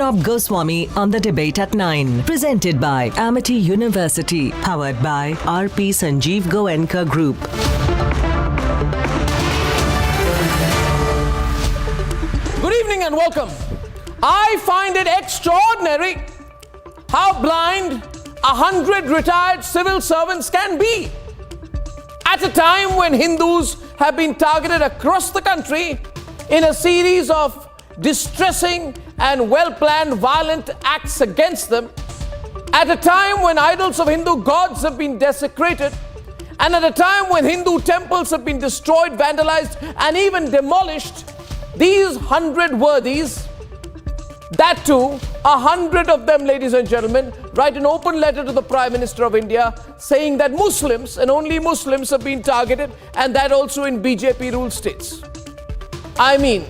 Arnab Goswami on the debate at 9. Presented by Amity University. Powered by RP Sanjeev Goenka Group. Good evening and welcome. I find it extraordinary how blind 100 retired civil servants can be. At a time when Hindus have been targeted across the country in a series of distressing and well-planned violent acts against them, at a time when idols of Hindu gods have been desecrated, and at a time when Hindu temples have been destroyed, vandalized, and even demolished, these 100 worthies, that too, 100 of them, ladies and gentlemen, write an open letter to the Prime Minister of India saying that Muslims and only Muslims have been targeted, and that also in BJP-ruled states. I mean,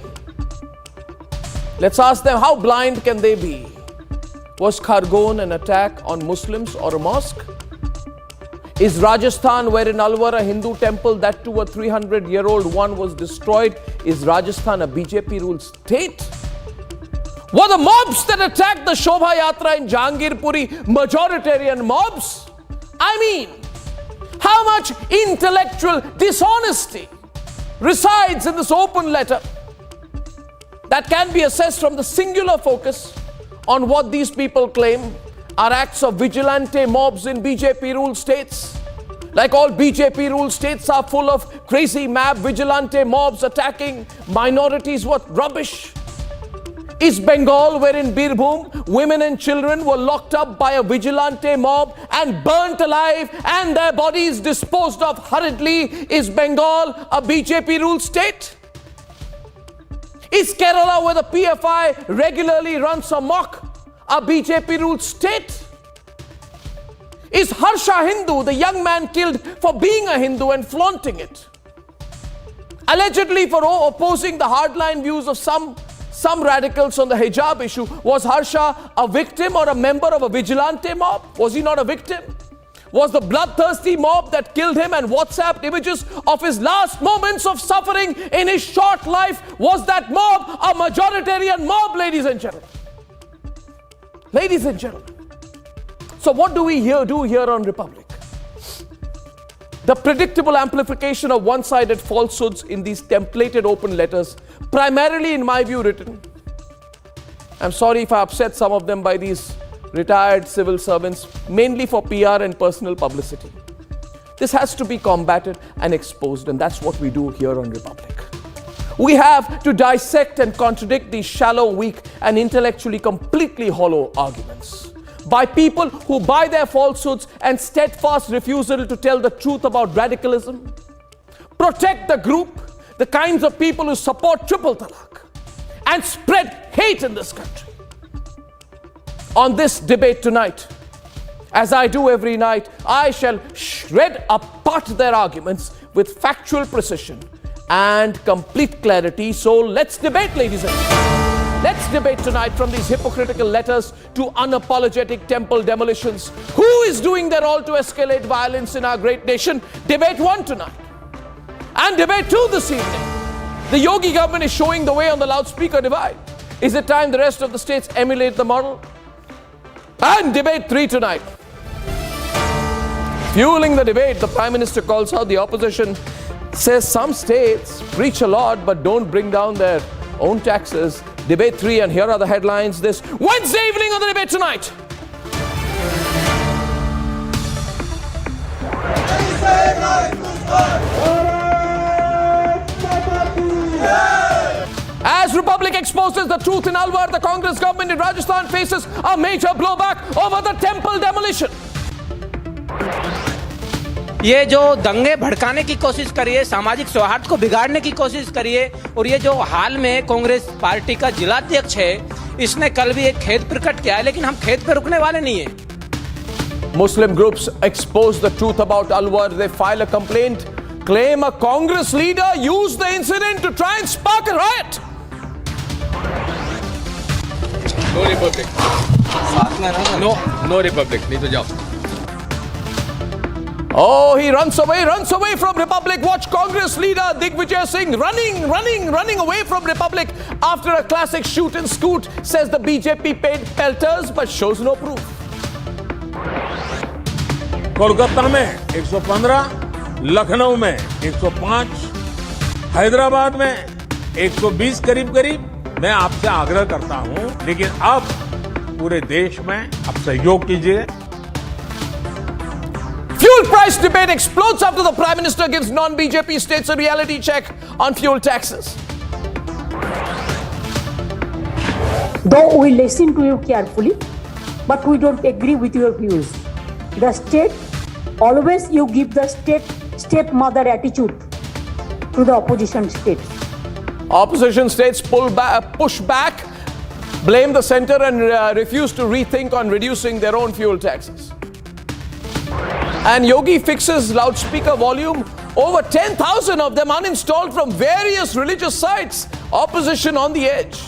let's ask them, how blind can they be? Was Khargone an attack on Muslims or a mosque? Is Rajasthan, where in Alwar a Hindu temple, that too a 300-year-old one, was destroyed, is Rajasthan a BJP-ruled state? Were the mobs that attacked the Shobha Yatra in Jahangirpuri majoritarian mobs? I mean, how much intellectual dishonesty resides in this open letter that can be assessed from the singular focus on what these people claim are acts of vigilante mobs in BJP-ruled states. Like all BJP-ruled states are full of crazy mad vigilante mobs attacking minorities. What rubbish! Is Bengal, where in Birbhum women and children were locked up by a vigilante mob and burnt alive and their bodies disposed of hurriedly, is Bengal a BJP-ruled state? Is Kerala, where the PFI regularly runs amok, a BJP-ruled state? Is Harsha Hindu, the young man killed for being a Hindu and flaunting it, allegedly for opposing the hardline views of some radicals on the hijab issue, was Harsha a victim or a member of a vigilante mob? Was he not a victim? Was the bloodthirsty mob that killed him and WhatsApped images of his last moments of suffering in his short life, was that mob a majoritarian mob, ladies and gentlemen? Ladies and gentlemen. So what do we do here on Republic? The predictable amplification of one-sided falsehoods in these templated open letters, primarily in my view written, I'm sorry if I upset some of them, by these retired civil servants, mainly for PR and personal publicity. This has to be combated and exposed, and that's what we do here on Republic. We have to dissect and contradict these shallow, weak, and intellectually completely hollow arguments by people who, by their falsehoods and steadfast refusal to tell the truth about radicalism, protect the group, the kinds of people who support triple talaq and spread hate in this country. On this debate tonight, as I do every night, I shall shred apart their arguments with factual precision and complete clarity. So let's debate, ladies and gentlemen. Let's debate tonight, from these hypocritical letters to unapologetic temple demolitions. Who is doing their all to escalate violence in our great nation? Debate 1 tonight. And debate 2 this evening. The Yogi government is showing the way on the loudspeaker divide. Is it time the rest of the states emulate the model? And debate 3 tonight. Fueling the debate, the Prime Minister calls out the opposition, says some states preach a lot but don't bring down their own taxes. Debate 3, and here are the headlines this Wednesday evening on the debate tonight. As Republic exposes the truth in Alwar, the Congress government in Rajasthan faces a major blowback over the temple demolition. ये जो दंगे भड़काने की कोशिश करिए, सामाजिक सौहार्द को बिगाड़ने की कोशिश करिए, और ये जो हाल में कांग्रेस पार्टी का जिलाध्यक्ष है, इसने कल भी एक खेद प्रकट किया है, लेकिन हम खेद पे रुकने वाले नहीं हैं। Muslim groups expose the truth about Alwar. They file a complaint, claim a Congress leader used the incident to try and spark a riot. No Republic. No Republic. नहीं तो जाओ. Oh, he runs away from Republic. Watch Congress leader Digvijay Singh running away from Republic after a classic shoot and scoot. Says the BJP paid pelters but shows no proof. Kolkata में 115, लखनऊ में 105, हैदराबाद में 120 करीब मैं आपसे आग्रह करता हूं, लेकिन अब पूरे देश में आप सहयोग कीजिए। Fuel price debate explodes after the Prime Minister gives non-BJP states a reality check on fuel taxes. Though we listen to you carefully, but we don't agree with your views. The state, always you give the stepmother attitude to the opposition states. Opposition states push back, blame the center and refuse to rethink on reducing their own fuel taxes. And Yogi fixes loudspeaker volume. Over 10,000 of them uninstalled from various religious sites. Opposition on the edge.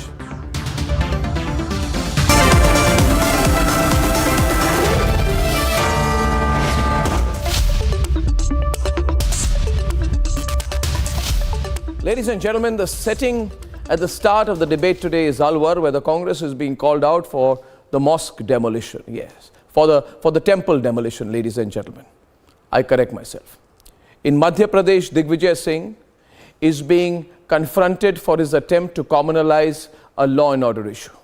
Ladies and gentlemen, the setting at the start of the debate today is Alwar, where the Congress is being called out for the mosque demolition. Yes, for the temple demolition, ladies and gentlemen. I correct myself. In Madhya Pradesh, Digvijay Singh is being confronted for his attempt to communalize a law and order issue.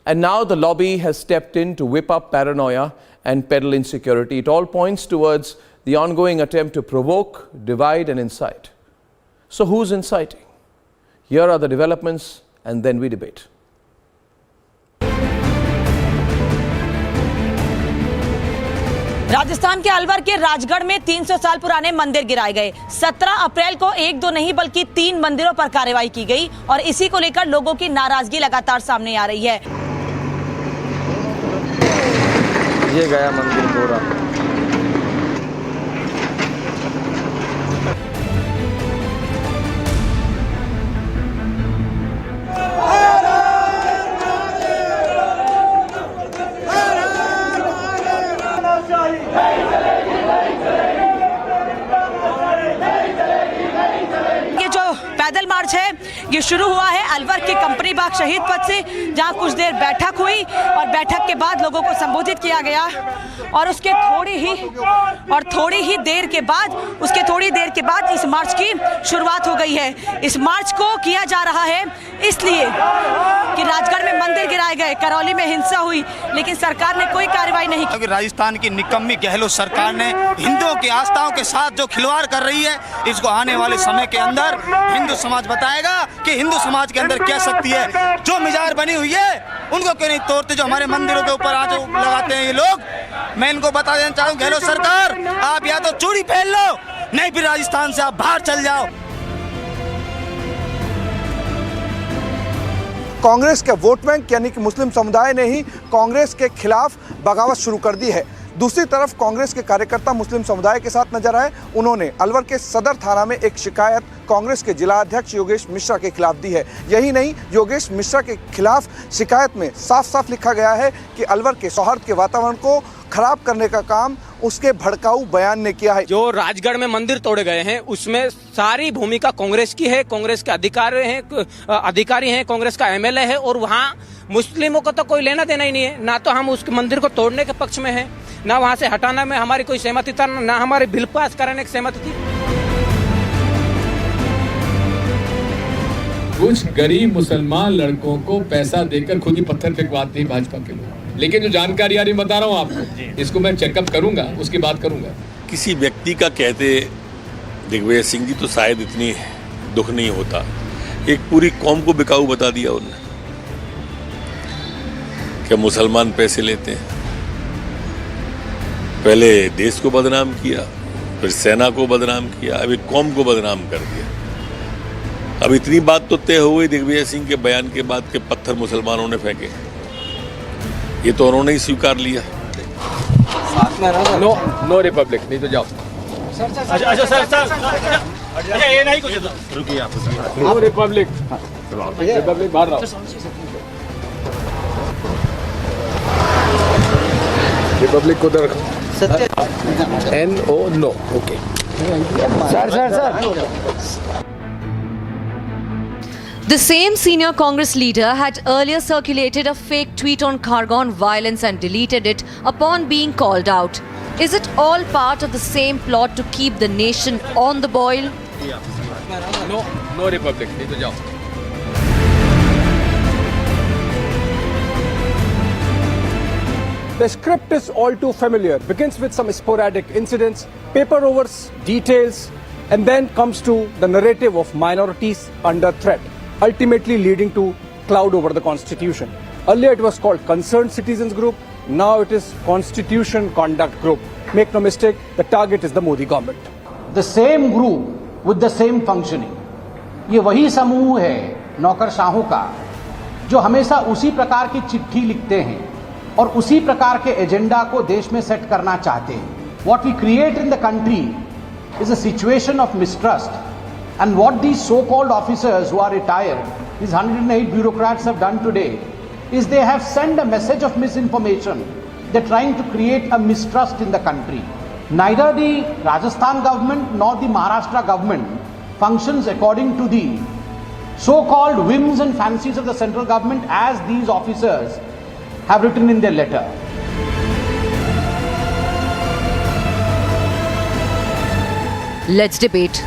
And now the lobby has stepped in to whip up paranoia and peddle insecurity. It all points towards the ongoing attempt to provoke, divide and incite. So who's inciting? Here are the developments and then we debate. Rajasthan के अलवर के राजगढ़ में 300 साल पुराने मंदिर गिराए गए। 17 अप्रैल को 1-2 नहीं बल्कि 3 मंदिरों पर कार्रवाई की गई और इसी को लेकर लोगों की नाराजगी लगातार सामने आ रही है। ये गया मंदिर पूरा। पैदल मार्च है, ये शुरू हुआ है अलवर के कंपनी बाग शहीद पथ से, जहां कुछ देर बैठक हुई और बैठक के बाद लोगों को संबोधित किया गया और उसके थोड़ी ही देर के बाद इस मार्च की शुरुआत हो गई है। इस मार्च को किया जा रहा है इसलिए कि राजगढ़ में मंदिर गिराए गए, करौली में हिंसा हुई, लेकिन सरकार ने कोई कार्रवाई नहीं की। राजस्थान की निकम्मी गहलोत सरकार ने हिंदुओं की आस्थाओं के साथ जो खिलवाड़ कर रही है, इसको आने वाले समय के अंदर हिंदू समाज बताएगा कि हिंदू समाज के अंदर क्या शक्ति है। जो मिजाज बनी हुई है उनको क्यों नहीं तोड़ते, जो हमारे मंदिरों के ऊपर आंच लगाते हैं ये लोग। मैं इनको बता देना चाहूँ, गहलोत सरकार, आप या तो चूड़ी पहन लो, नहीं फिर राजस्थान से आप बाहर चल जाओ। कांग्रेस के वोट बैंक यानी कि मुस्लिम समुदाय ने ही कांग्रेस के खिलाफ बगावत शुरू कर दी है। दूसरी तरफ कांग्रेस के कार्यकर्ता मुस्लिम समुदाय के साथ नजर आए। उन्होंने अलवर के सदर थाना में एक शिकायत कांग्रेस के जिला अध्यक्ष योगेश मिश्रा के खिलाफ दी है। यही नहीं, योगेश मिश्रा के खिलाफ शिकायत में साफ साफ लिखा गया है कि अलवर के सौहार्द के वातावरण को खराब करने का काम उसके भड़काऊ बयान ने किया है। जो राजगढ़ में मंदिर तोड़े गए हैं उसमें सारी भूमिका कांग्रेस की है, कांग्रेस के अधिकारी हैं, कांग्रेस का एमएलए है और वहाँ मुस्लिमों को तो कोई लेना देना ही नहीं है। ना तो हम उस मंदिर को तोड़ने के पक्ष में हैं, ना वहाँ से हटाने में हमारी कोई सहमति था, ना हमारे बिल पास कराने की सहमति थी। कुछ गरीब मुसलमान लड़कों को पैसा देकर खुद ही पत्थर फेंकवाते हैं भाजपा के लोग। लेकिन जो जानकारी आ रही बता रहा हूँ आपको, इसको मैं चेकअप करूंगा, उसकी बात करूंगा। किसी व्यक्ति का कहते दिग्विजय सिंह जी तो शायद इतनी दुख नहीं होता, एक पूरी कौम को बिकाऊ बता दिया उन्होंने। क्या मुसलमान पैसे लेते हैं? पहले देश को बदनाम किया, फिर सेना को बदनाम किया, अभी कौम को बदनाम कर दिया। अब इतनी बात तो तय हो गई दिग्विजय सिंह के बयान के बाद के पत्थर मुसलमानों ने फेंके, ये तो उन्होंने ही स्वीकार लिया। नो रिपब्लिक, नहीं तो जाओ। अच्छा सर ये नहीं कुछ रुकिए आप। नो रिपब्लिक, रिपब्लिक बाहर रहो। रिपब्लिक को उधर NO no okay The same senior Congress leader had earlier circulated a fake tweet on Khargon violence and deleted it upon being called out. Is it all part of the same plot to keep the nation on the boil? No republic नहीं तो जाओ. The script is all too familiar. Begins with some sporadic incidents, paper overs, details, and then comes to the narrative of minorities under threat, ultimately leading to cloud over the Constitution. Earlier it was called Concerned Citizens Group. Now it is Constitution Conduct Group. Make no mistake, the target is the Modi government. The same group with the same functioning. ये वही समूह है नौकरशाहों का जो हमेशा उसी प्रकार की चिट्ठी लिखते हैं और उसी प्रकार के एजेंडा को देश में सेट करना चाहते हैं. What we create in the country is a situation of mistrust, and what these so-called officers who are retired, these 108 bureaucrats have done today, is they have sent a message of misinformation. They're trying to create a mistrust in the country. Neither the Rajasthan government nor the Maharashtra government functions according to the so-called whims and fancies of the central government as these officers have written in their letter. Let's debate.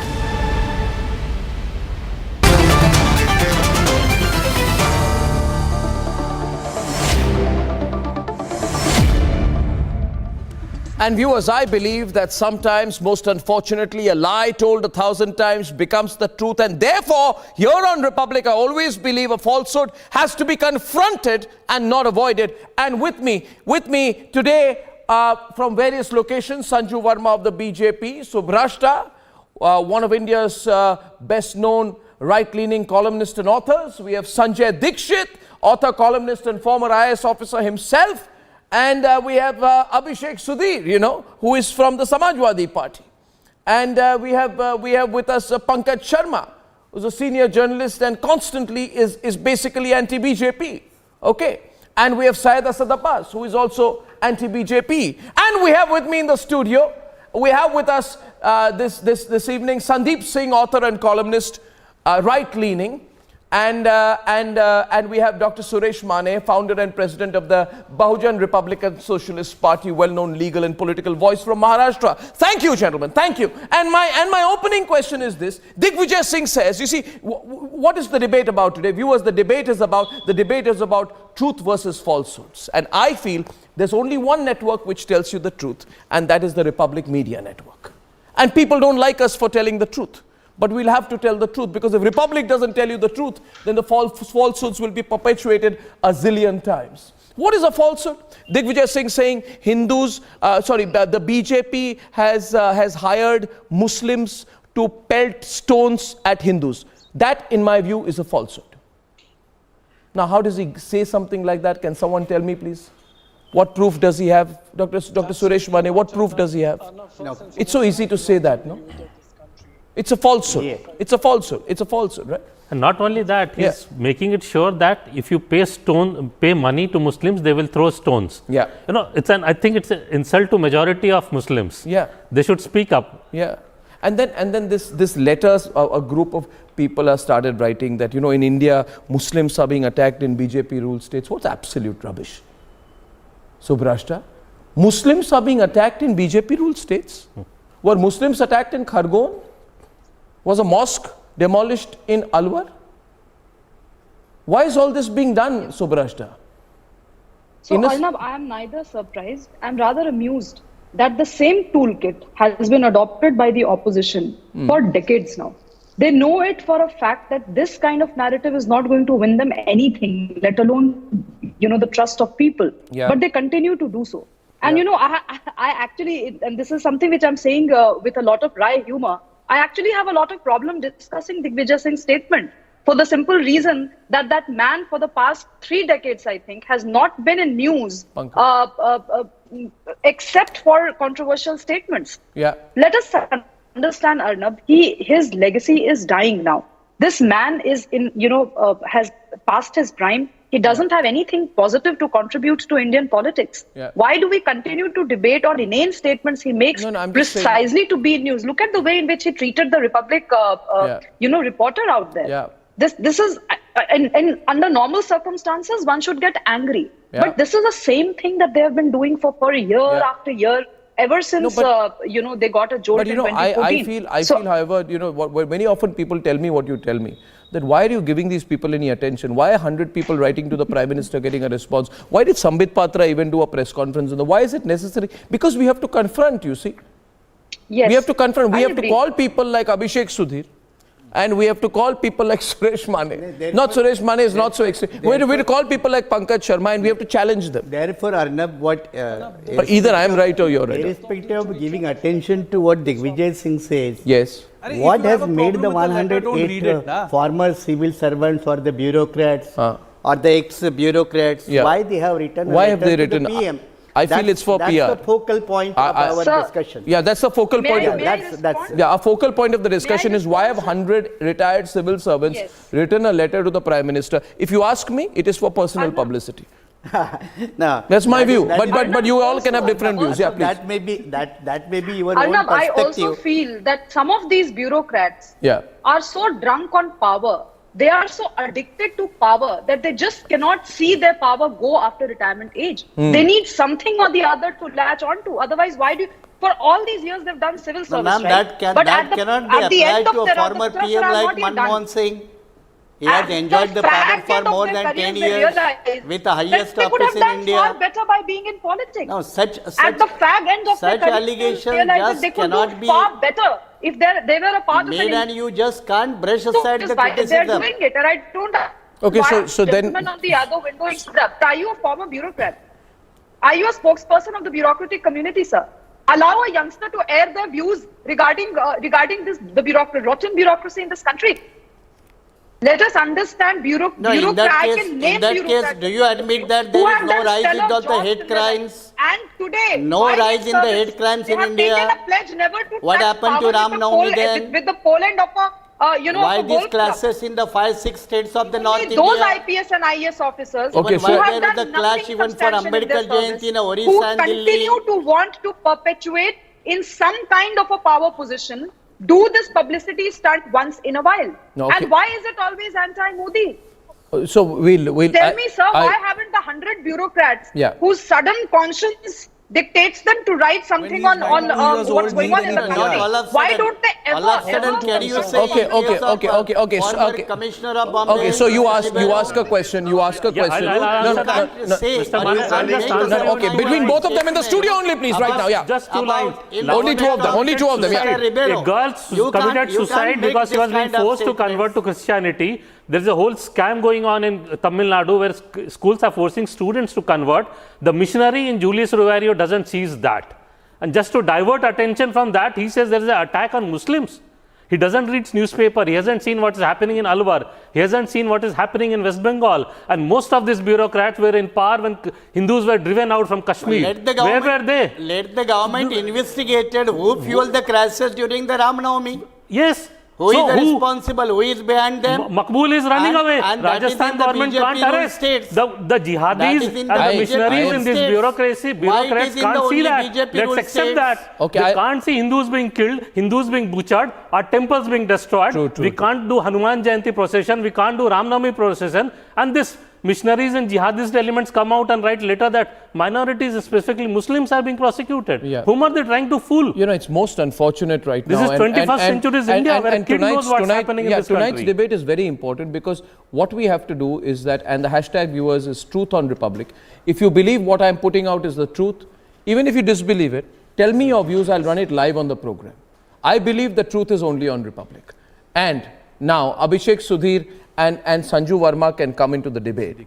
And viewers, I believe that sometimes, most unfortunately, a lie told 1,000 times becomes the truth. And therefore, here on Republic, I always believe a falsehood has to be confronted and not avoided. And with me today, from various locations, Sanju Verma of the BJP, Subhrashta, one of India's best known right-leaning columnists and authors. We have Sanjay Dikshit, author, columnist and former IAS officer himself. And we have Abhishek Sudhir, who is from the Samajwadi Party. And we have with us Pankaj Sharma, who's a senior journalist and constantly is basically anti-BJP. Okay. And we have Syed Asad Abbas, who is also anti-BJP. And we have with me in the studio, we have with us this evening Sandeep Singh, author and columnist, right-leaning. And we have Dr. Suresh Mane, founder and president of the Bahujan Republican Socialist Party, well-known legal and political voice from Maharashtra. Thank you, gentlemen. Thank you. And my opening question is this. Digvijay Singh says, you see, what is the debate about today? Viewers, the debate is about truth versus falsehoods. And I feel there's only one network which tells you the truth, and that is the Republic Media Network. And people don't like us for telling the truth. But we'll have to tell the truth, because if Republic doesn't tell you the truth, then the falsehoods will be perpetuated a zillion times. What is a falsehood? Digvijay Singh saying the BJP has hired Muslims to pelt stones at Hindus. That, in my view, is a falsehood. Now, how does he say something like that? Can someone tell me, please? What proof does he have? Dr. Suresh Mane, what proof does he have? No. It's so easy to say that, no? It's a falsehood. Yeah. It's a falsehood. It's a falsehood, right? And not only that, he's making it sure that if you pay money to Muslims, they will throw stones. Yeah. I think it's an insult to majority of Muslims. Yeah. They should speak up. Yeah. And then this letters, a group of people have started writing that, in India, Muslims are being attacked in BJP ruled states. What's absolute rubbish? Subhrashta, Muslims are being attacked in BJP ruled states? Were Muslims attacked in Khargon? Was a mosque demolished in Alwar? Why is all this being done, Subhrashta? So, Arnab, I am neither surprised, I am rather amused that the same toolkit has been adopted by the opposition for decades now. They know it for a fact that this kind of narrative is not going to win them anything, let alone, the trust of people. Yeah. But they continue to do so. And, I actually, and this is something which I'm saying with a lot of wry humor, I actually have a lot of problem discussing Digvijay Singh's statement for the simple reason that that man for the past 3 decades, I think, has not been in news except for controversial statements. Yeah. Let us understand, Arnab, his legacy is dying now. This man is has passed his prime. He doesn't have anything positive to contribute to Indian politics. Yeah. Why do we continue to debate on inane statements he makes precisely to be news? Look at the way in which he treated the Republic, reporter out there. Yeah. This is, under normal circumstances, one should get angry. Yeah. But this is the same thing that they have been doing for year after year. Ever since, they got a jolt in 2014. I feel, however, many often people tell me what you tell me, that why are you giving these people any attention? Why are 100 people writing to the Prime Minister getting a response? Why did Sambit Patra even do a press conference? Why is it necessary? Because we have to confront, you see. Yes. We have to confront. We have agree. to call people like Abhishek Sudhir. And we have to call people like Suresh Mane. Not Suresh Mane is not so extreme. We have to call people like Pankaj Sharma and we have to challenge them. Therefore, Arnab, either I am right or you're right. Irrespective of giving attention to what Digvijay Singh says, yes. What has made the 108 former civil servants or the bureaucrats or the ex-bureaucrats, why they have written why have they written? To the PM? I feel it's for PR. That's the focal point of our discussion. Yeah, that's the focal point. A focal point of the discussion is why have 100 retired civil servants written a letter to the Prime Minister? If you ask me, it is for personal publicity. No, that's my view. But you all can have different views. Yeah, please. That may be your Arnab, own perspective. I also feel that some of these bureaucrats are so drunk on power. They are so addicted to power that they just cannot see their power go after retirement age. They need something or the other to latch onto. Otherwise, why do you, for all these years they've done civil service, right? That cannot be applied to a former PM like Manmohan Singh. He has enjoyed the power for more than 10 years with the highest office in India. They could have done far better by being in politics. No, such at the fag end of such their allegations just they could cannot do be far better if they were a part made, of and you just can't brush aside the criticism. They're doing it, and I don't. Okay, so then on the other window is are you a former bureaucrat? Are you a spokesperson of the bureaucratic community, sir? Allow a youngster to air their views regarding the rotten bureaucracy in this country. Let us understand bureaucratic in that case, do you admit that there is no rise in all the hate crimes? And today, no rise in the hate crimes in India. Taken a pledge never to what happened to Ram Navami then? With the Poland of why these classes in the 5-6 states of the North India? Those IPS and IAS officers who have done the clash even for Ambedkar Jayanti in Orissa who and Delhi. continue to want to perpetuate in some kind of a power position, do this publicity stunt once in a while. Okay. And why is it always anti-Modi? So we'll tell me, sir, why haven't the 100 bureaucrats whose sudden conscience dictates them to write something on what's going on in the country? Why don't they ever? All of a sudden, can you say? Okay. Commissioner of Bombay. Okay, so you ask a question. You ask a question. Okay, between both of them in the studio only, please, right now. Yeah. Just two lines. Only two of them. Yeah. A girl committed suicide because she was being forced to convert to Christianity. There is a whole scam going on in Tamil Nadu where schools are forcing students to convert. The missionary in Julius Riverio doesn't seize that. And just to divert attention from that, he says there is an attack on Muslims. He doesn't read newspaper. He hasn't seen what is happening in Alwar. He hasn't seen what is happening in West Bengal. And most of these bureaucrats were in power when Hindus were driven out from Kashmir. Where were they? Let the government investigate who fueled the crashes during the Ram Navami. Yes. Who is responsible? Who is behind them? Makbul is running away. Rajasthan government can't arrest. The jihadis and the missionaries in this bureaucrats can't see that. Let's accept that. Okay, they can't see Hindus being killed, Hindus being butchered, our temples being destroyed. We can't do Hanuman Jayanti procession. We can't do Ram Navami procession. And this missionaries and jihadist elements come out and write later that minorities, specifically Muslims, are being prosecuted. Yeah. Whom are they trying to fool? It's most unfortunate right now. This is 21st century's India, where a kid knows what's happening in this country. Tonight's debate is very important because what we have to do is that, and the hashtag viewers is Truth on Republic. If you believe what I'm putting out is the truth, even if you disbelieve it, tell me your views, I'll run it live on the program. I believe the truth is only on Republic. And now, Abhishek Sudhir and Sanju Verma can come into the debate.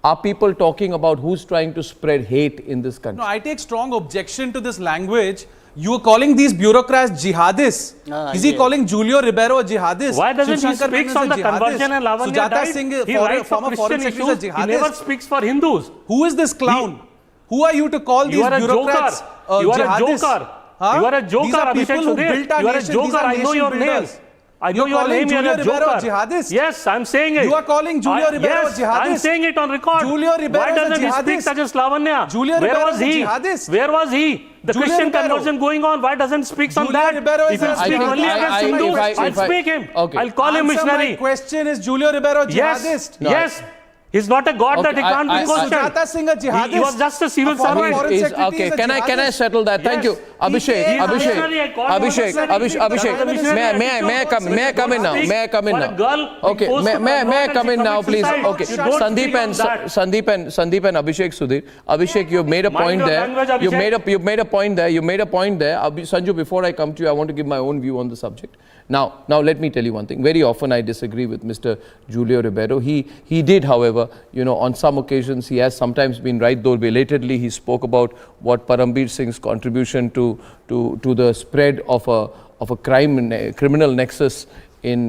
Are people talking about who's trying to spread hate in this country? No, I take strong objection to this language. You are calling these bureaucrats jihadists. Is he calling Julio Ribeiro a jihadist? Why doesn't he speak on the conversion and Lavanya died? He writes for Christian issues. He never speaks for Hindus. Who is this clown? Who are you to call these bureaucrats jihadists? You are a joker. You are a joker, Abhishek Sudhir. You are a joker. I know your names. I know you are calling lame, you're a Julio Ribeiro joker. jihadist. Yes, I'm saying it. You are calling Julio Ribeiro yes, jihadist. I'm saying it on record. Julio Ribeiro Why is a doesn't he speak jihadist. such as Lavanya? Julio Where Ribeiro was is a he? jihadist. Where was he? The Julio Christian Ribeiro. conversion going on. Why doesn't he speak on Julio that? Ribeiro If is he'll a- speak only against Hindus, I'll speak him. Okay. I'll call him Answer missionary. my question is Julio Ribeiro jihadist? Yes. He's not a god that he can't be questioned. Sujata Singh a jihadist? He was just a civil servant. Okay, can I settle that? Thank you. Abhishek, may I come in now? May I come in now? Okay, may I come in now, please? Okay, Sandeep and Abhishek Sudhir. Abhishek, you've made a point there. You've made a point there. Sanju, before I come to you, I want to give my own view on the subject. Now let me tell you one thing. Very often I disagree with Mr. Julio Ribeiro. He did, however, on some occasions he has sometimes been right, though belatedly he spoke about what Parambir Singh's contribution to the spread of a criminal nexus in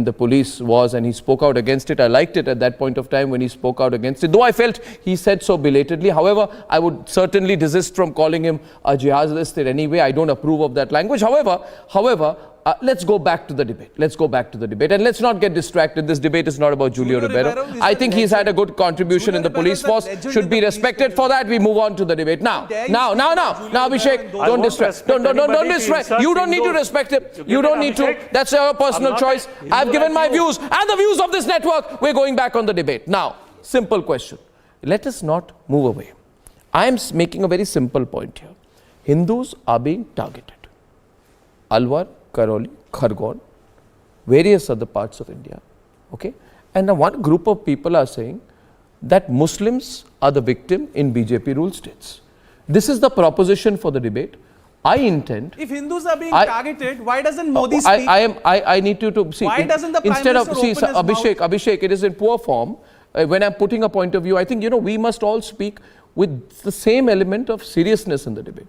the police was, and he spoke out against it. I liked it at that point of time when he spoke out against it, though I felt he said so belatedly. However, I would certainly desist from calling him a jihadist in any way. I don't approve of that language. However, let's go back to the debate. And let's not get distracted. This debate is not about Julio Ribeiro. I think he's had a good contribution in the police force. Should be respected for that. We move on to the debate. Now, Abhishek, don't distract. Don't distract. You don't need to respect him. You don't need to. That's your personal choice. I've given my views and the views of this network. We're going back on the debate. Now, simple question. Let us not move away. I am making a very simple point here. Hindus are being targeted. Alwar, Karoli, Khargone, various other parts of India, okay? And now one group of people are saying that Muslims are the victim in BJP ruled states. This is the proposition for the debate. I intend... If Hindus are being targeted, why doesn't Modi speak? I need you to see... Why doesn't the Prime Minister open his mouth? Abhishek, it is in poor form. When I'm putting a point of view, I think, we must all speak with the same element of seriousness in the debate.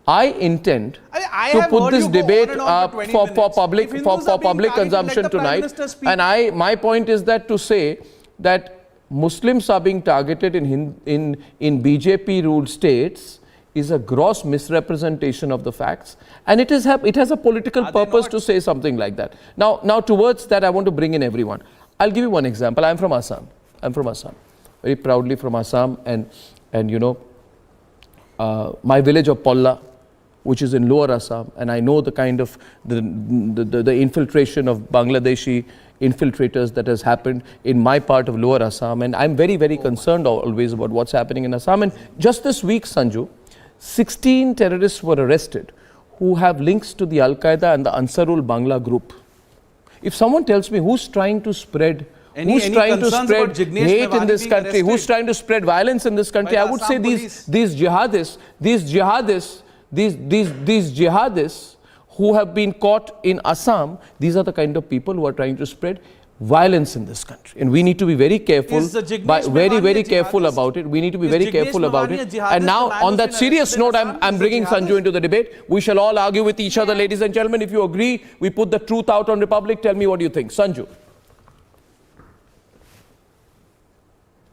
I intend to put this debate for public consumption tonight, and my point is that to say that Muslims are being targeted in BJP ruled states is a gross misrepresentation of the facts, and it has a political purpose to say something like that. Now towards that I want to bring in everyone. I'll give you one example. I'm from Assam, very proudly from Assam, and my village of Polla, which is in lower Assam, and I know the kind of the infiltration of Bangladeshi infiltrators that has happened in my part of lower Assam, and I'm very, very concerned always about what's happening in Assam. And just this week, Sanju, 16 terrorists were arrested who have links to the Al-Qaeda and the Ansarul Bangla group. If someone tells me who's trying to spread hate in this country, who's trying to spread violence in this country, I would say these jihadists who have been caught in Assam, these are the kind of people who are trying to spread violence in this country, and we need to be very careful, very careful about it. We need to be very careful about it. And now, on that serious note, I'm bringing Sanju into the debate. We shall all argue with each other, ladies and gentlemen. If you agree, we put the truth out on Republic. Tell me what you think, Sanju.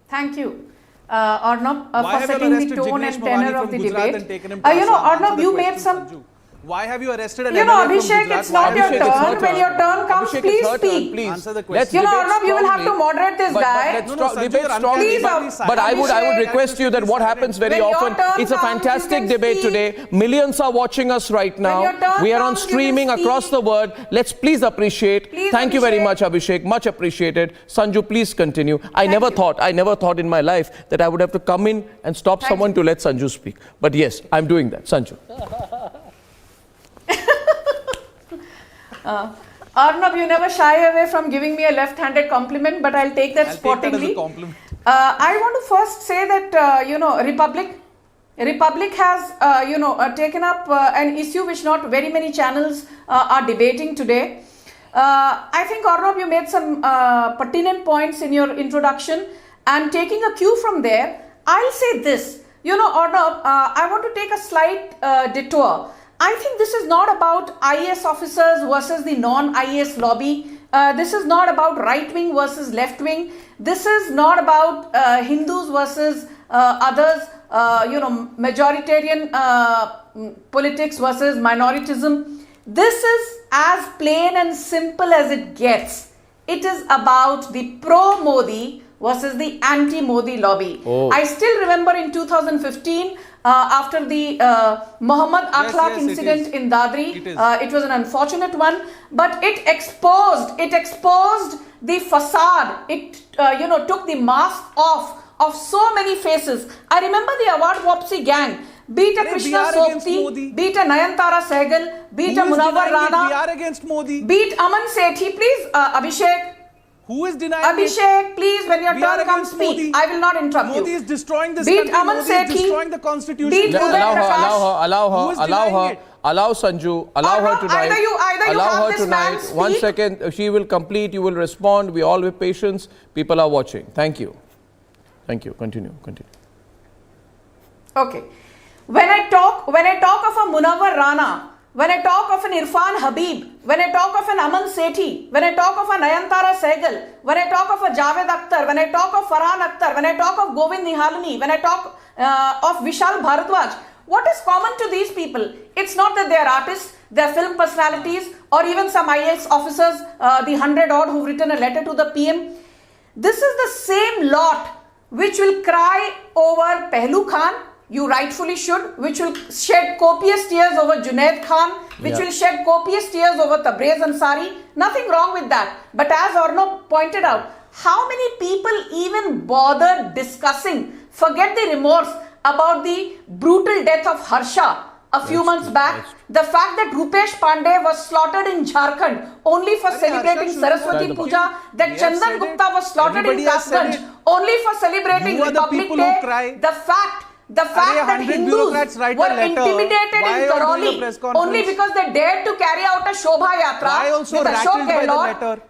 Thank you, Arnab, for setting the tone and tenor of the debate. Arnab, you made some... Why have you arrested a Abhishek, it's not your turn. When your turn comes, please speak. Answer the question. Arnab, you will have to moderate this guy. But I would request you that what happens very often, it's a fantastic debate today. Millions are watching us right now. We are on streaming across the world. Let's please appreciate. Thank you very much, Abhishek. Much appreciated. Sanju, please continue. I never thought in my life that I would have to come in and stop someone to let Sanju speak. But yes, I'm doing that. Sanju. Arnab, you never shy away from giving me a left-handed compliment, but I'll take that sportingly. I want to first say that, Republic has, taken up an issue which not very many channels are debating today. I think, Arnab, you made some pertinent points in your introduction, and taking a cue from there, I'll say this. Arnab, I want to take a slight detour. I think this is not about IAS officers versus the non-IAS lobby. This is not about right-wing versus left-wing. This is not about Hindus versus others, majoritarian politics versus minoritism. This is as plain and simple as it gets. It is about the pro-Modi versus the anti-Modi lobby. I still remember in 2015, after the Mohammed Akhlaq incident in Dadri, it was an unfortunate one, but it exposed the facade. It took the mask off of so many faces. I remember the Award Wapsi gang. Beat a Krishna Sopti, beat a Nayantara Sehgal, beat a Munawar Rana. We are against Modi. Beat Aman Sethi. Please, Abhishek. Who is denying Abhishek, please, when your turn comes, speak. Modi. I will not interrupt you. Modi is destroying this country. Aman Modi is destroying the constitution. Beat Allow her. Allow Sanju. Allow her tonight. Either you allow have her this tonight. man speak. 1 second. She will complete. You will respond. We all with patience. People are watching. Thank you. Thank you. Continue. Okay. When I talk of a Munawar Rana, when I talk of an Irfan Habib, when I talk of an Aman Sethi, when I talk of a Nayantara Sehgal, when I talk of a Javed Akhtar, when I talk of Farhan Akhtar, when I talk of Govind Nihalani, when I talk of Vishal Bharadwaj, what is common to these people? It's not that they are artists, they are film personalities, or even some IAS officers, the 100 odd who've written a letter to the PM. This is the same lot which will cry over Pehlu Khan. You rightfully should, which will shed copious tears over Junaid Khan, which will shed copious tears over Tabrez Ansari. Nothing wrong with that. But as Arnab pointed out, how many people even bother discussing, forget the remorse about the brutal death of Harsha a few months back, the fact that Rupesh Pandey was slaughtered in Jharkhand only for celebrating Saraswati Puja, that Chandan Gupta was slaughtered in Kasganj only for celebrating Republic Day, the fact that Hindus were intimidated in Karoli only because they dared to carry out a Shobha Yatra with Ashok Gehlot,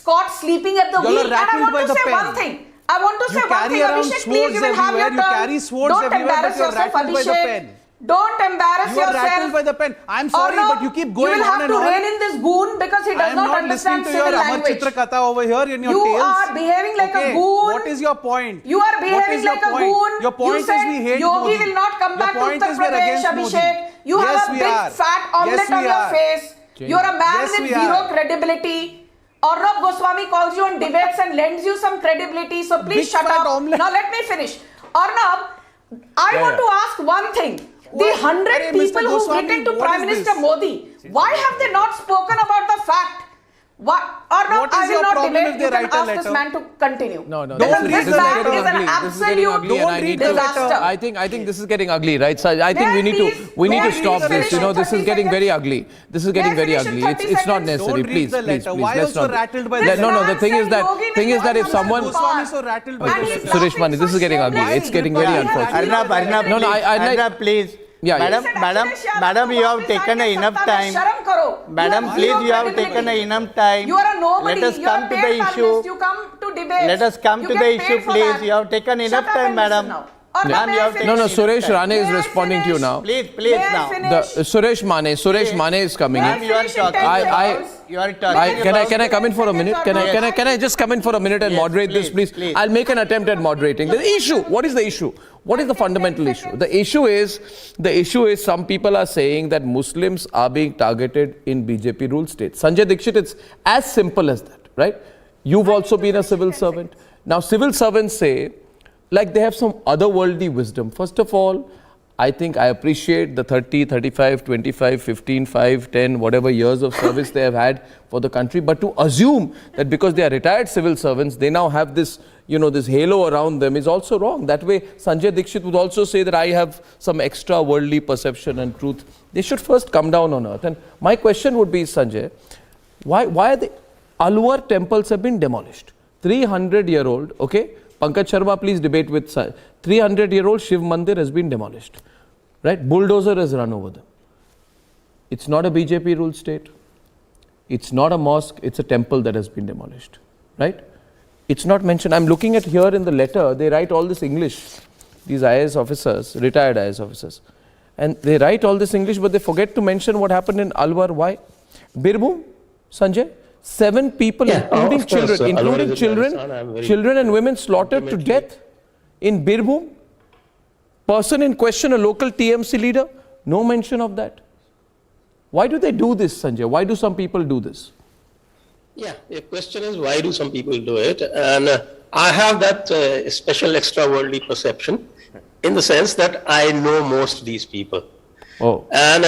caught sleeping at the wheel. And I want to say one thing. Abhishek, please, you will have your turn. Don't embarrass yourself, Abhishek. Don't embarrass yourself. You are rattled by the pen. I'm sorry, but you keep going on and on. You will have to rein in this goon because he does not understand civil language. Over here in your you tales. are behaving like a goon. What is your point? You are behaving like a goon. Your point is we hate Yogi will not come back to Uttar Pradesh, Abhishek. You have a big fat omelette on your face. You are a man with zero credibility. Arnab Goswami calls you on debates and lends you some credibility. So please shut up. Now let me finish. Arnab, I want to ask one thing. The 100 people who've written to Prime Minister Modi, why have they not spoken about the fact? Arnab, I will not debate. You can ask this man to continue. No. Because this man is an absolute disaster. I think this is getting ugly, right? So I think we need to stop this. You know, this is getting very ugly. This is getting very ugly. It's not necessary. Please. Why also rattled by this? No. The thing is that if someone Suresh Mani, this is getting ugly. It's getting very unfortunate. Arnab, please. Madam, you have taken enough time. Madam, please, you have taken enough time. You are a nobody. Let us come to the issue. You come to debate. Let us come to the issue, please. You have taken enough time, madam. No, Suresh Rane is responding to you now. Please now. Suresh Mane is coming in. You are talking. You are talking. Can I come in for a minute? Can I just come in for a minute and moderate this, please? I'll make an attempt at moderating. The issue. What is the issue? What is the fundamental issue? The issue is some people are saying that Muslims are being targeted in BJP ruled states. Sanjay Dixit, it's as simple as that, right? You've also been a civil servant. Now, civil servants say, like they have some otherworldly wisdom. First of all, I think I appreciate the 30, 35, 25, 15, 5, 10, whatever years of service they have had for the country. But to assume that because they are retired civil servants, they now have this, this halo around them is also wrong. That way, Sanjay Dixit would also say that I have some extra worldly perception and truth. They should first come down on earth. And my question would be, Sanjay, why are the Alwar temples have been demolished? 300-year-old, okay? Pankaj Sharma, please debate with 300-year-old Shiv Mandir has been demolished, right? Bulldozer has run over them. It's not a BJP ruled state. It's not a mosque. It's a temple that has been demolished, right? It's not mentioned. I'm looking at here in the letter, they write all this English, these IAS officers, retired IAS officers. And they write all this English, but they forget to mention what happened in Alwar. Why? Birbhum, Sanjay? 7 people, including children and women slaughtered to death in Birbhum. Person in question, a local TMC leader, no mention of that. Why do they do this, Sanjay? Why do some people do this? Yeah, the question is why do some people do it? And I have that special extraworldly perception in the sense that I know most of these people. Oh. And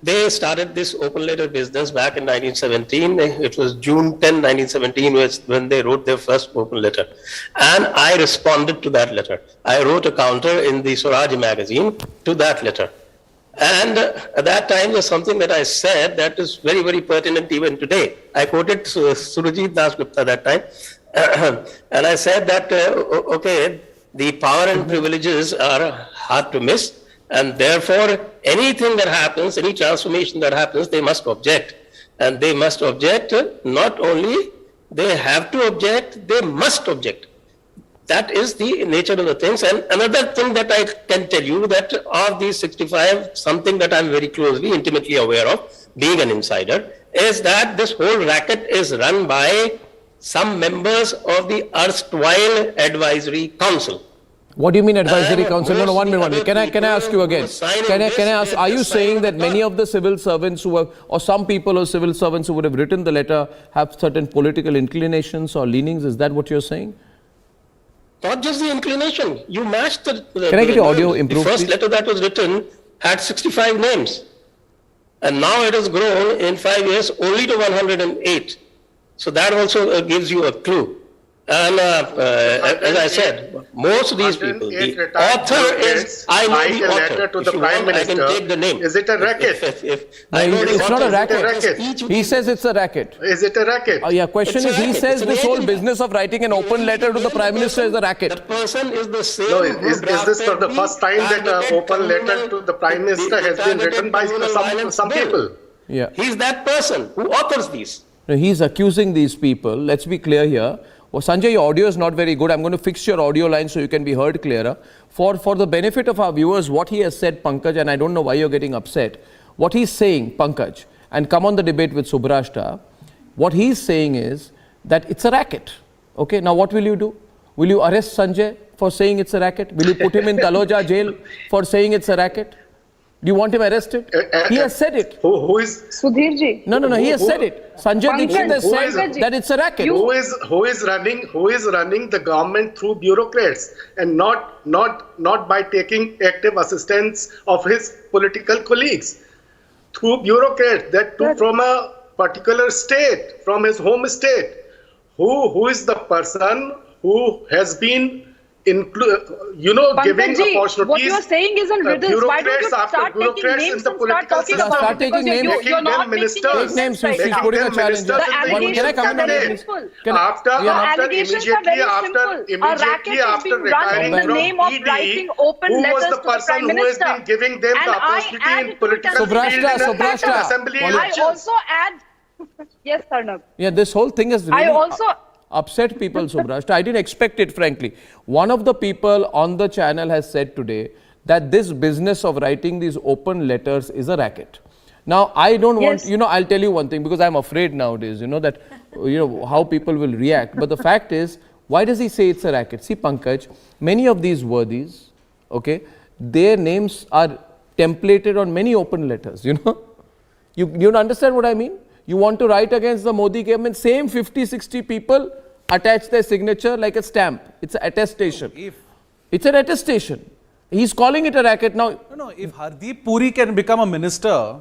they started this open letter business back in 1917. It was June 10, 1917 when they wrote their first open letter. And I responded to that letter. I wrote a counter in the Swaraj magazine to that letter. And at that time, there's something that I said that is very, very pertinent even today. I quoted Surajit Dasgupta that time. And I said that, okay, the power and privileges are hard to miss. And therefore, anything that happens, any transformation that happens, they must object. And they must object, not only they have to object, they must object. That is the nature of the things. And another thing that I can tell you that of these 65, something that I'm very closely, intimately aware of, being an insider, is that this whole racket is run by some members of the erstwhile advisory council. What do you mean advisory council? No, 1 minute. Can I ask you again? Can I ask, are you saying that many of the civil servants who have, or some people or civil servants who would have written the letter have certain political inclinations or leanings? Is that what you're saying? Not just the inclination. You matched the Can I get your audio improved, the first please? letter that was written had 65 names. And now it has grown in 5 years only to 108. So that also gives you a clue. And as I said, most of these people, the author is, I know the author. To the Prime Minister. I can take the name. Is it a racket? It's not a racket. He says it's a racket. Is it a racket? Yeah, question is, he says this whole business of writing an open letter to the Prime Minister is a racket. The person is the same. No, is this for the first time that an open letter to the Prime Minister has been written by some people? Yeah. He's that person who authors these. No, he's accusing these people. Let's be clear here. Well, Sanjay, your audio is not very good. I'm going to fix your audio line so you can be heard clearer. For the benefit of our viewers, what he has said, Pankaj, and I don't know why you're getting upset, what he's saying, Pankaj, and come on the debate with Subrashta, what he's saying is that it's a racket. Okay, now what will you do? Will you arrest Sanjay for saying it's a racket? Will you put him in Taloja jail for saying it's a racket? Do you want him arrested? He has said it. Who is Sudhirji? No, he has said it. Sanjay Dixit has said that it's a racket. Who is running the government through bureaucrats and not by taking active assistance of his political colleagues, through bureaucrats that too from a particular state, from his home state. Who is the person who has been giving opportunities. What you are saying isn't riddles. Why don't you start taking names and start talking about it? Because you're not making names. She's putting a challenge. The allegations are very simple. The allegations are very simple. A racket is being run in the name of writing open letters to the Prime Minister. Who has been giving them the opportunity in political Subrashta. I also add... Yes, Arnab. Yeah, this whole thing is really upset people, Subrashta. I didn't expect it, frankly. One of the people on the channel has said today that this business of writing these open letters is a racket. Now, I don't want, I'll tell you one thing, because I'm afraid nowadays, that, how people will react. But the fact is, why does he say it's a racket? See, Pankaj, many of these worthies, okay, their names are templated on many open letters, You understand what I mean? You want to write against the Modi government, same 50, 60 people attach their signature like a stamp. It's an attestation. It's an attestation. He's calling it a racket now. No, if Hardeep Puri can become a minister,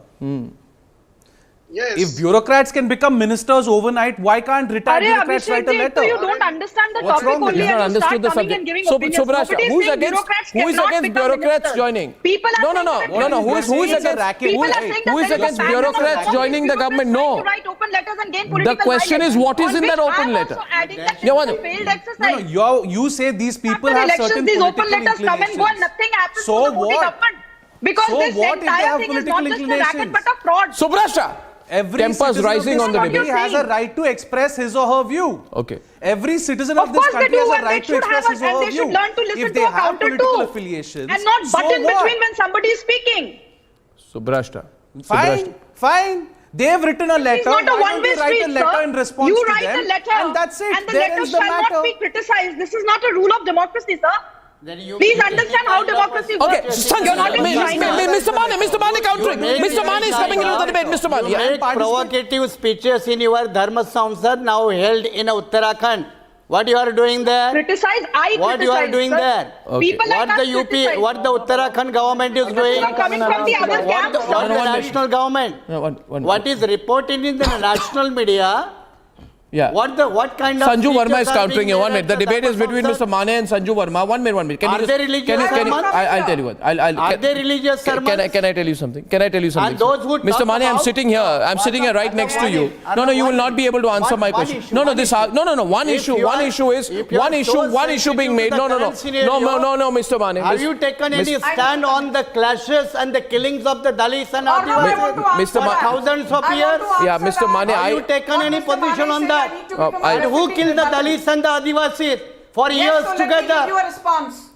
yes. If bureaucrats can become ministers overnight, why can't retired bureaucrats write a letter? You don't understand the What's topic wrong? only and you start coming and giving opinions. Subrashta, who is against bureaucrats joining? People are No. Who is against bureaucrats joining the government? No. The question is, what is in that open letter? You say these people have certain these political open letters come and go and nothing happens to the Modi government. Because this entire thing is not just a racket but a fraud. Subrashta! Tempers rising on the debate. He has a right to express his or her view. Okay. Every citizen of this country has a right to express his or her view. They should learn to listen to a counter political too. affiliations, and not butt in between when somebody is speaking. Subrashta. Fine. They've written a letter. It's not a one-way street, sir. In response you to write them, a letter and that's it. And the letter shall not be criticized. This is not a rule of democracy, sir. Please understand how democracy works. Okay, You're not in China. Mr. Mane countering. Mr. Mane is coming into the debate. Mr. Mane. You make provocative speeches in your Dharma Samsad now held in Uttarakhand. What you are doing there? What you are doing there? People like What the UP, what the Uttarakhand government is doing? Coming from the other camps. What the national government? What is reported in the national media? Yeah. What kind of Sanju Verma is speeches are countering being you. 1 made minute. The at debate is between Dharma Mr. Mane and Sanju Verma. 1 minute. Are they religious sermons? I'll tell you what. Are they religious sermons? Can I tell you something? Can I tell you something? And those who Mr. talk Mane, I'm about- sitting here. I'm sitting here right next to you. No, you will not be able to answer my question. No. One issue being made. No, Mr. Mane. Have you taken any stand on the clashes and the killings of the Dalits and Adivasis Mr. for thousands of years? Yeah, Mr. Mane, Have you taken any position on that? And who killed the Dalits and the Adivasis for years Let together? me give you a response.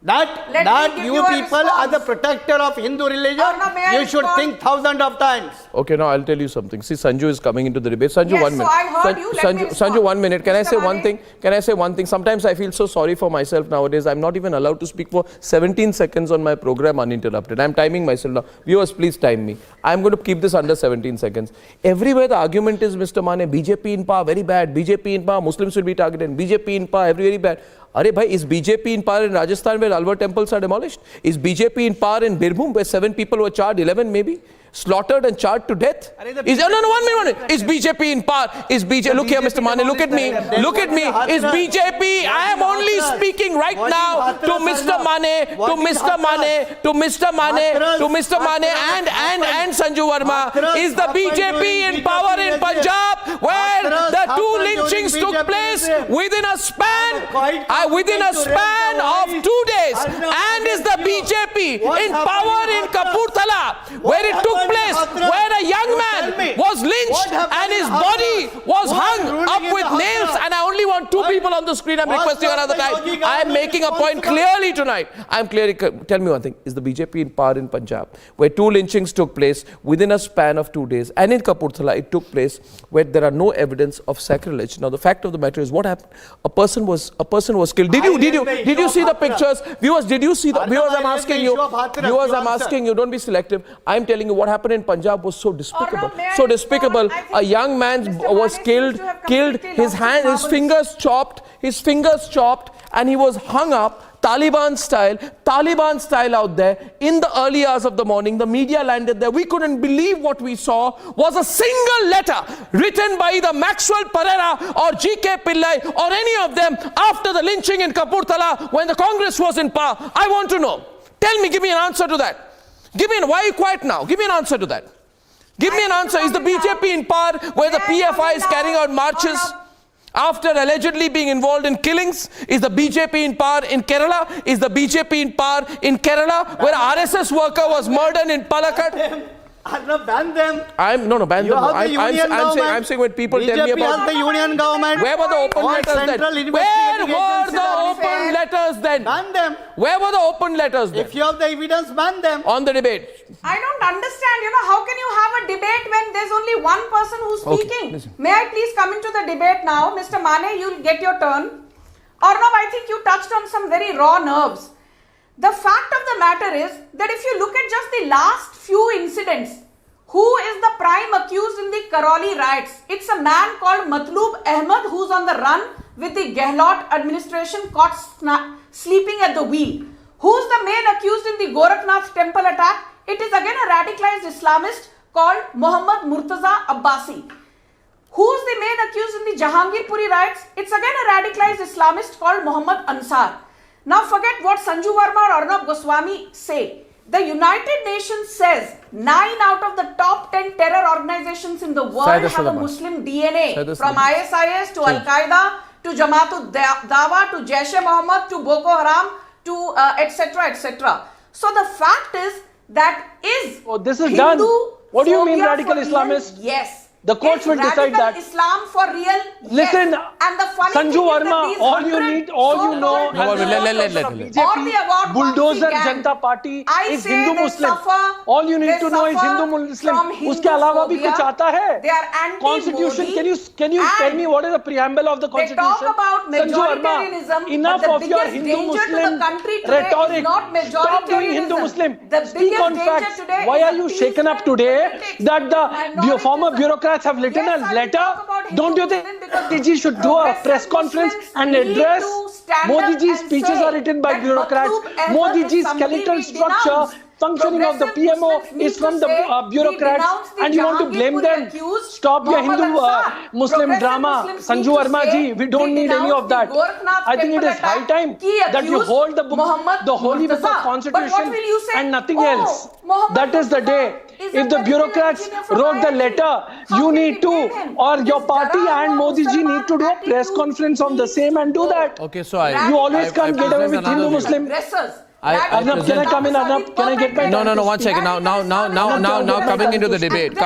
That you people are the protector of Hindu religion, you should think thousands of times. Okay, now I'll tell you something. See, Sanju is coming into the debate. Sanju, Yes, 1 so minute. I heard you. Let me respond. Sanju, 1 minute. Can I say Mr. one Mane? thing? Can I say one thing? Sometimes I feel so sorry for myself nowadays. I'm not even allowed to speak for 17 seconds on my program uninterrupted. I'm timing myself now. Viewers, please time me. I'm going to keep this under 17 seconds. Everywhere the argument is, Mr. Mane, BJP in power, very bad. BJP in power, Muslims will be targeted. BJP in power, very bad. Are bhai, is BJP in power in Rajasthan where Alwar temples are demolished? Is BJP in power in Birbhum where 7 people were charged, 11 maybe? Slaughtered and charged to death? Is 1 minute. Is BJP in power? Is BJP? Look here, Mr. Mane. Look at me. Look at me. Is BJP? I am only speaking right now to Mr. Mane, to Mr. Mane, to Mr. Mane, to Mr. Mane, and Sanju Verma. Is the BJP in power in Punjab where the 2 lynchings took place within a span of 2 days? And is the BJP in power in Kapurthala where it took place, where a young man was lynched and his body was hung up with nails? And I only want 2 people on the screen. I'm requesting another time. I am making a point clearly tonight. Tell me one thing. Is the BJP in power in Punjab where 2 lynchings took place within a span of 2 days, and in Kapurthala it took place where there are no evidence of sacrilege? Now the fact of the matter is, what happened? A person was killed. Did you see the pictures? Viewers, did you see the viewers? I'm asking you. Viewers, I'm asking you. Don't be selective. I'm telling you what happened in Punjab was so despicable. So despicable. A young man was killed, his fingers chopped, and he was hung up, Taliban style out there in the early hours of the morning. The media landed there. We couldn't believe what we saw was a single letter written by either Maxwell Pereira or G.K. Pillai or any of them after the lynching in Kapurthala when the Congress was in power. I want to know. Tell me, give me an answer to that. Why are you quiet now? Give me an answer to that. Give me an answer. Is the BJP in power where the PFI is carrying out marches after allegedly being involved in killings? Is the BJP in power in Kerala? Is the BJP in power in Kerala where an RSS worker was murdered in Palakkad? Arnab, ban them. Ban them. I'm saying when people BJP tell me about has the union government. Where were the open letters then? Where were the open letters then? Ban them. Where were the open letters then? If you have the evidence, ban them. On the debate. I don't understand, how can you have a debate when there's only one person who's speaking? Listen. May I please come into the debate now? Mr. Mane, you'll get your turn. Arnab, I think you touched on some very raw nerves. The fact of the matter is that if you look at just the last few incidents, who is the prime accused in the Karoli riots? It's a man called Matloob Ahmed who's on the run with the Gehlot administration caught sleeping at the wheel. Who's the main accused in the Gorakhnath temple attack? It is again a radicalized Islamist called Muhammad Murtaza Abbasi. Who's the main accused in the Jahangirpuri riots? It's again a radicalized Islamist called Muhammad Ansar. Now forget what Sanju Verma or Arnab Goswami say. The United Nations says 9 out of the top 10 terror organizations in the world have a Muslim DNA. From ISIS to Al-Qaeda to Jamaat-ud-Dawa to Jaish-e-Mohammed to Boko Haram to etc. etc. So the fact is that is this is Hindu done. What do you mean phobia radical for Islamists? Yes. The courts will decide that. Islam for real? Listen, yes. And the funny Sanju thing Verma, is that all you need, all you know, BJP, bulldozer Janata Party is Hindu Muslim. All you need to know is Hindu Muslim. उसके अलावा भी कुछ आता है? Constitution. Can you tell me what is the preamble of the Constitution? They talk about majoritarianism. Enough of your Hindu Muslim rhetoric. Stop doing Hindu Muslim. Speak on facts. Why are you shaken up today that the former bureaucrats have written a letter? Don't you think Modi ji should do a press conference and address? Modi ji's speeches are written by bureaucrats. Modi ji's skeletal structure, functioning of the PMO is from the bureaucrats, and you want to blame them. Stop your Hindu Muslim drama. Sanju Verma ji, we don't need any of that. I think it is high time that you hold the book, the holy book of Constitution and nothing else. That is the day. If the bureaucrats wrote the letter, you need to, or your party and Modi ji need to do a press conference on the same and do that. Okay, so you always can't get away with Hindu Muslim. Arnab, can I come in, Arnab? Can I get my No, 1 second. Now, coming into the debate,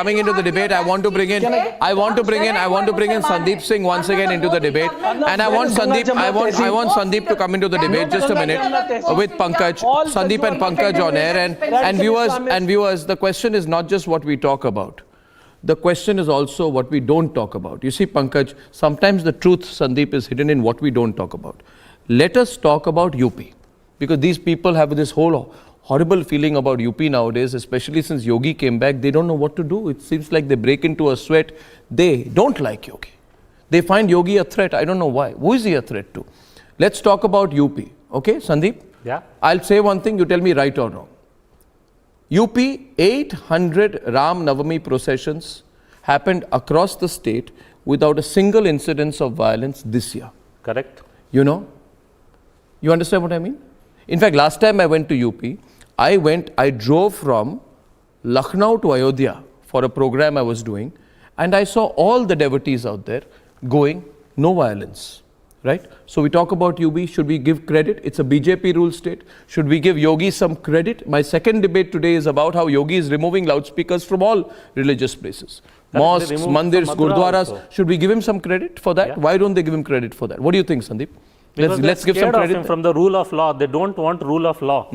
I want to bring in Sandeep Singh once again into the debate, and I want Sandeep to come into the debate. Just a minute with Pankaj, Sandeep and Pankaj on air, and viewers. The question is not just what we talk about. The question is also what we don't talk about. You see, Pankaj, sometimes the truth, Sandeep, is hidden in what we don't talk about. Let us talk about UP. Because these people have this whole horrible feeling about UP nowadays, especially since Yogi came back. They don't know what to do. It seems like they break into a sweat. They don't like Yogi. They find Yogi a threat. I don't know why. Who is he a threat to? Let's talk about UP. Okay, Sandeep? Yeah. I'll say one thing. You tell me right or wrong. UP, 800 Ram Navami processions happened across the state without a single incidence of violence this year. Correct. You know? You understand what I mean? In fact, last time I went to UP, I drove from Lucknow to Ayodhya for a program I was doing, and I saw all the devotees out there going, no violence, right? So we talk about UP, should we give credit? It's a BJP ruled state. Should we give Yogi some credit? My second debate today is about how Yogi is removing loudspeakers from all religious places. Mosques, mandirs, gurdwaras. Should we give him some credit for that? Yeah. Why don't they give him credit for that? What do you think, Sandeep? Let's give some credit from the rule of law. They don't want rule of law.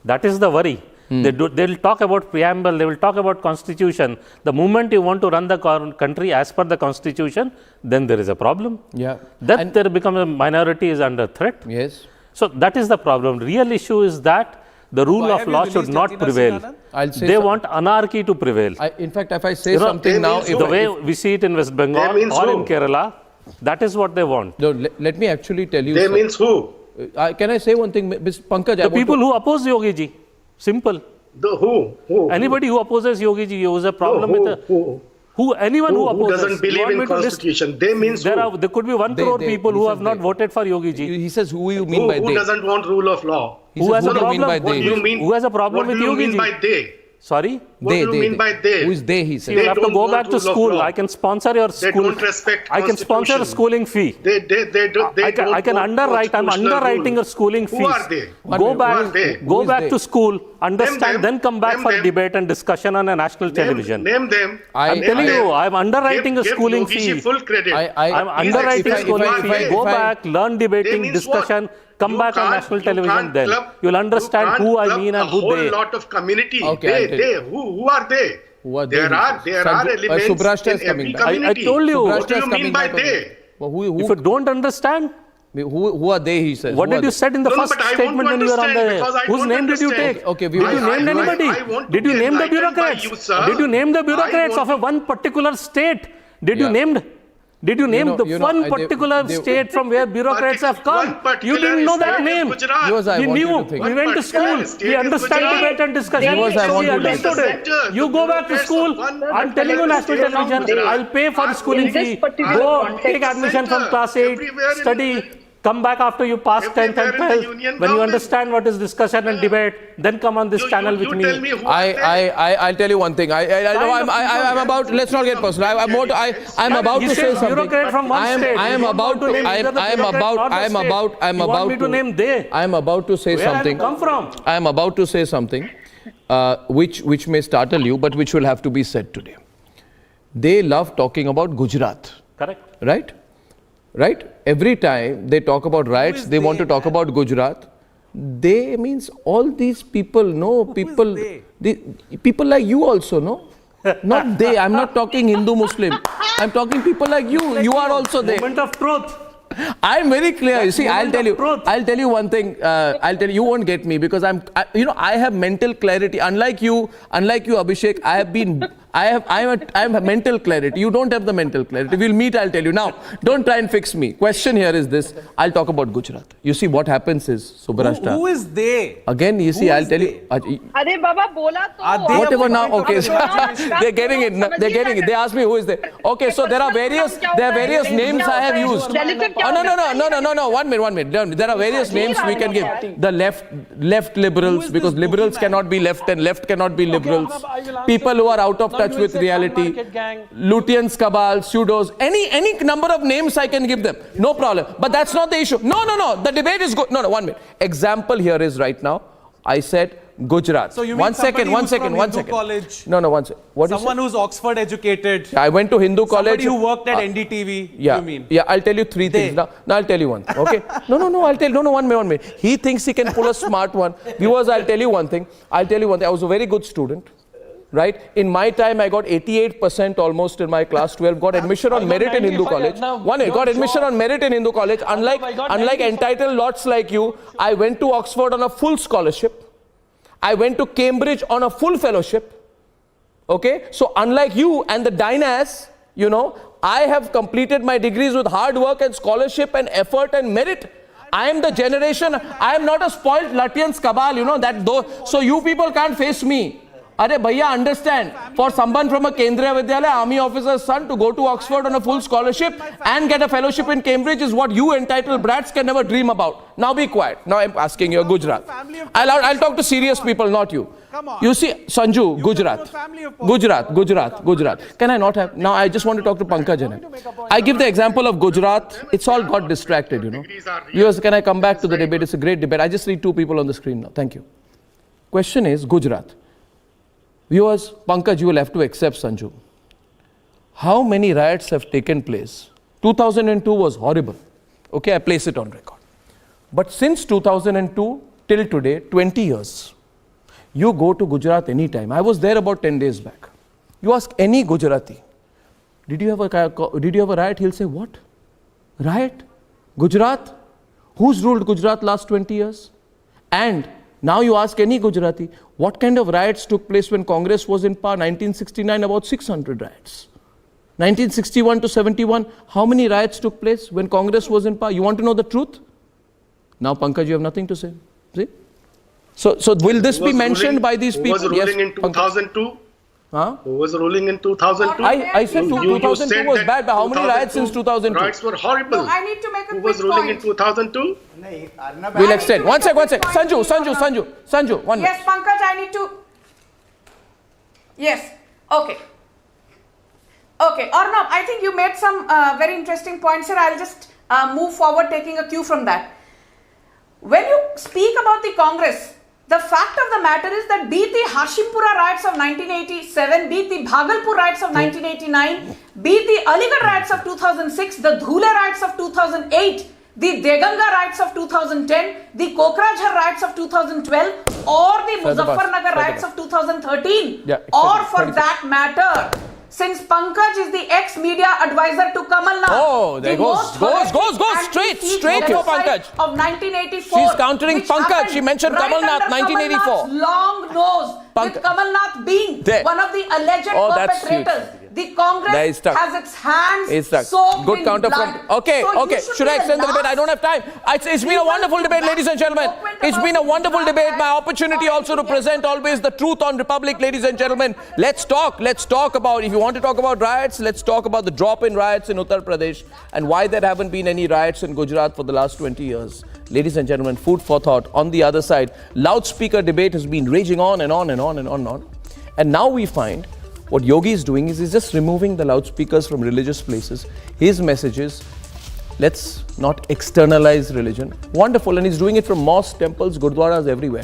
That is the worry. They will talk about preamble. They will talk about constitution. The moment you want to run the country as per the constitution, then there is a problem. Yeah. That there becomes a minority is under threat. Yes. So that is the problem. Real issue is that the rule of law should not prevail. They want anarchy to prevail. In fact, if I say something now, the way we see it in West Bengal or in Kerala, that is what they want. No, let me actually tell you. They means who? Can I say one thing, Ms. Pankaj? The people who oppose Yogi ji. Simple. The who? Anybody who opposes Yogi ji, who has a problem with anyone who opposes. Who doesn't believe in constitution? They means there could be 1 crore people who have not voted for Yogi ji. He says who you mean by they? Who doesn't want rule of law? Who has a problem? Who has a problem with Yogi ji? What do you mean by they? Sorry? What do you mean by they? Who is they, he says? You have to go back to school. I can sponsor your school. They don't respect I can sponsor a schooling fee. I can underwrite. I'm underwriting a schooling fee. Who are they? Go back to school, understand, then come back for debate and discussion on a national television. Name them. I'm telling you, I'm underwriting a schooling fee. Full credit. I'm underwriting a schooling fee. Go back, learn debating, discussion. Come back on national television then. You'll understand who I mean and who they. A whole lot of community. Okay, they. Who are they? There are elements in every community. I told you. What do you mean by they? If you don't understand, who are they, he says? What did you said in the first statement when you were on the... Whose name did you take? Okay, did you name anybody? Did you name the bureaucrats? Did you name the bureaucrats of one particular state? Did you name the one particular state from where bureaucrats have come? You didn't know that name. We knew. We went to school. We understand debate and discussion. We understood it. You go back to school. I'm telling you, national television, I'll pay for the schooling fee. Go take admission from class 8, study. Come back after you pass 10th and 12th. When you understand what is discussion and debate, then come on this channel with me. I'll tell you one thing. I'm about. Let's not get personal. I'm about to say something. I am about to say something which may startle you, but which will have to be said today. they love talking about Gujarat. Correct. Right? Right? Every time they talk about riots, they want to talk about Gujarat. They means all these people, no? People, people like you also, no? Not they. I'm not talking Hindu Muslim. I'm talking people like you. You are also there. Moment of truth. I'm very clear. You see, I'll tell you one thing. I'll tell you won't get me because I have mental clarity. Unlike you, Abhishek, I'm a mental clarity. You don't have the mental clarity. We'll meet, I'll tell you. Now, don't try and fix me. Question here is this. I'll talk about Gujarat. You see, what happens is, Subarashta. Who is they? Again, you see, I'll tell you. Arey Baba, bola to. Whatever now, okay. They're getting it. They're getting it. They asked me who is there. Okay, so there are various names I have used. Oh, no. 1 minute. There are various names we can give. The left liberals, because liberals cannot be left and left cannot be liberals. People who are out of touch with reality. Lutyens, cabal, pseudos, any number of names I can give them. No problem. But that's not the issue. No. The debate is good. No, 1 minute. Example here is right now. I said Gujarat. So you mean one second. College? No, 1 second. Someone who's Oxford educated. I went to Hindu college. Somebody who worked at NDTV. Yeah, you mean? Yeah. I'll tell you three things now. Now I'll tell you one. Okay. No. I'll tell you. No. 1 minute. He thinks he can pull a smart one. Viewers, I'll tell you one thing. I was a very good student. Right? In my time, I got 88% almost in my class 12. Got admission on merit in Hindu college. Got admission on merit in Hindu college. Unlike entitled lots like you, I went to Oxford on a full scholarship. I went to Cambridge on a full fellowship. Okay? So unlike you and the Dynas, I have completed my degrees with hard work and scholarship and effort and merit. I am the generation, I am not a spoiled Lutyens cabal, so you people can't face me. Arey bhaiya, understand, for someone from a Kendriya Vidyalaya, army officer's son, to go to Oxford on a full scholarship and get a fellowship in Cambridge is what you entitled brats can never dream about. Now be quiet. Now I'm asking you, Gujarat. I'll talk to serious people, not you. You see, Sanju, Gujarat. Can I not have? Now I just want to talk to Pankaj. I give the example of Gujarat. It's all got distracted, Viewers, can I come back to the debate? It's a great debate. I just see two people on the screen now. Thank you. Question is, Gujarat. Viewers, Pankaj, you will have to accept Sanju. How many riots have taken place? 2002 was horrible. Okay, I place it on record. But since 2002 till today, 20 years, you go to Gujarat anytime. I was there about 10 days back. You ask any Gujarati, did you have a riot? He'll say, what? Riot? Gujarat? Who's ruled Gujarat last 20 years? And now you ask any Gujarati, what kind of riots took place when Congress was in power? 1969, about 600 riots. 1961 to 71, how many riots took place when Congress was in power? You want to know the truth? Now, Pankaj, you have nothing to say. See? So will this be mentioned by these people? Who was ruling in 2002? Huh? Who was ruling in 2002? I said 2002 was bad, but how many riots since 2002? Riots were horrible. No, I need to make a Who was ruling in 2002? We'll extend. One sec. Sanju, 1 minute. Yes, Pankaj, I need to. Yes. Okay. Arnab, I think you made some very interesting points here. I'll just move forward, taking a cue from that. When you speak about the Congress, the fact of the matter is that be it the Hashimpura riots of 1987, be it the Bhagalpur riots of 1989, be it the Aligarh riots of 2006, the Dhule riots of 2008, the Deganga riots of 2010, the Kokrajhar riots of 2012, or the Muzaffarnagar riots of 2013, or for that matter, since Pankaj is the ex-media advisor to Kamal Nath. Oh, there goes. Straight for Pankaj. Of 1984. She's countering Pankaj. She mentioned Kamal Nath, 1984. Long nose, with Kamal Nath being one of the alleged perpetrators. The Congress has its hands soaked Good in counter blood. from. Okay. Should I extend the debate? I don't have time. It's been a wonderful debate, ladies and gentlemen. It's been a wonderful debate. My opportunity also to present always the truth on Republic, ladies and gentlemen. Let's talk about, if you want to talk about riots, let's talk about the drop in riots in Uttar Pradesh and why there haven't been any riots in Gujarat for the last 20 years. Ladies and gentlemen, food for thought. On the other side, loudspeaker debate has been raging on and on and on and on and on. And now we find what Yogi is doing is he's just removing the loudspeakers from religious places. His message is, let's not externalize religion. Wonderful. And he's doing it from mosques, temples, gurdwaras, everywhere.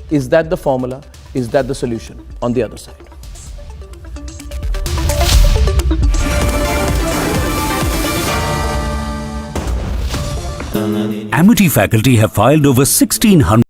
Is that the formula? Is that the solution? On the other side. Amity faculty have filed over 1600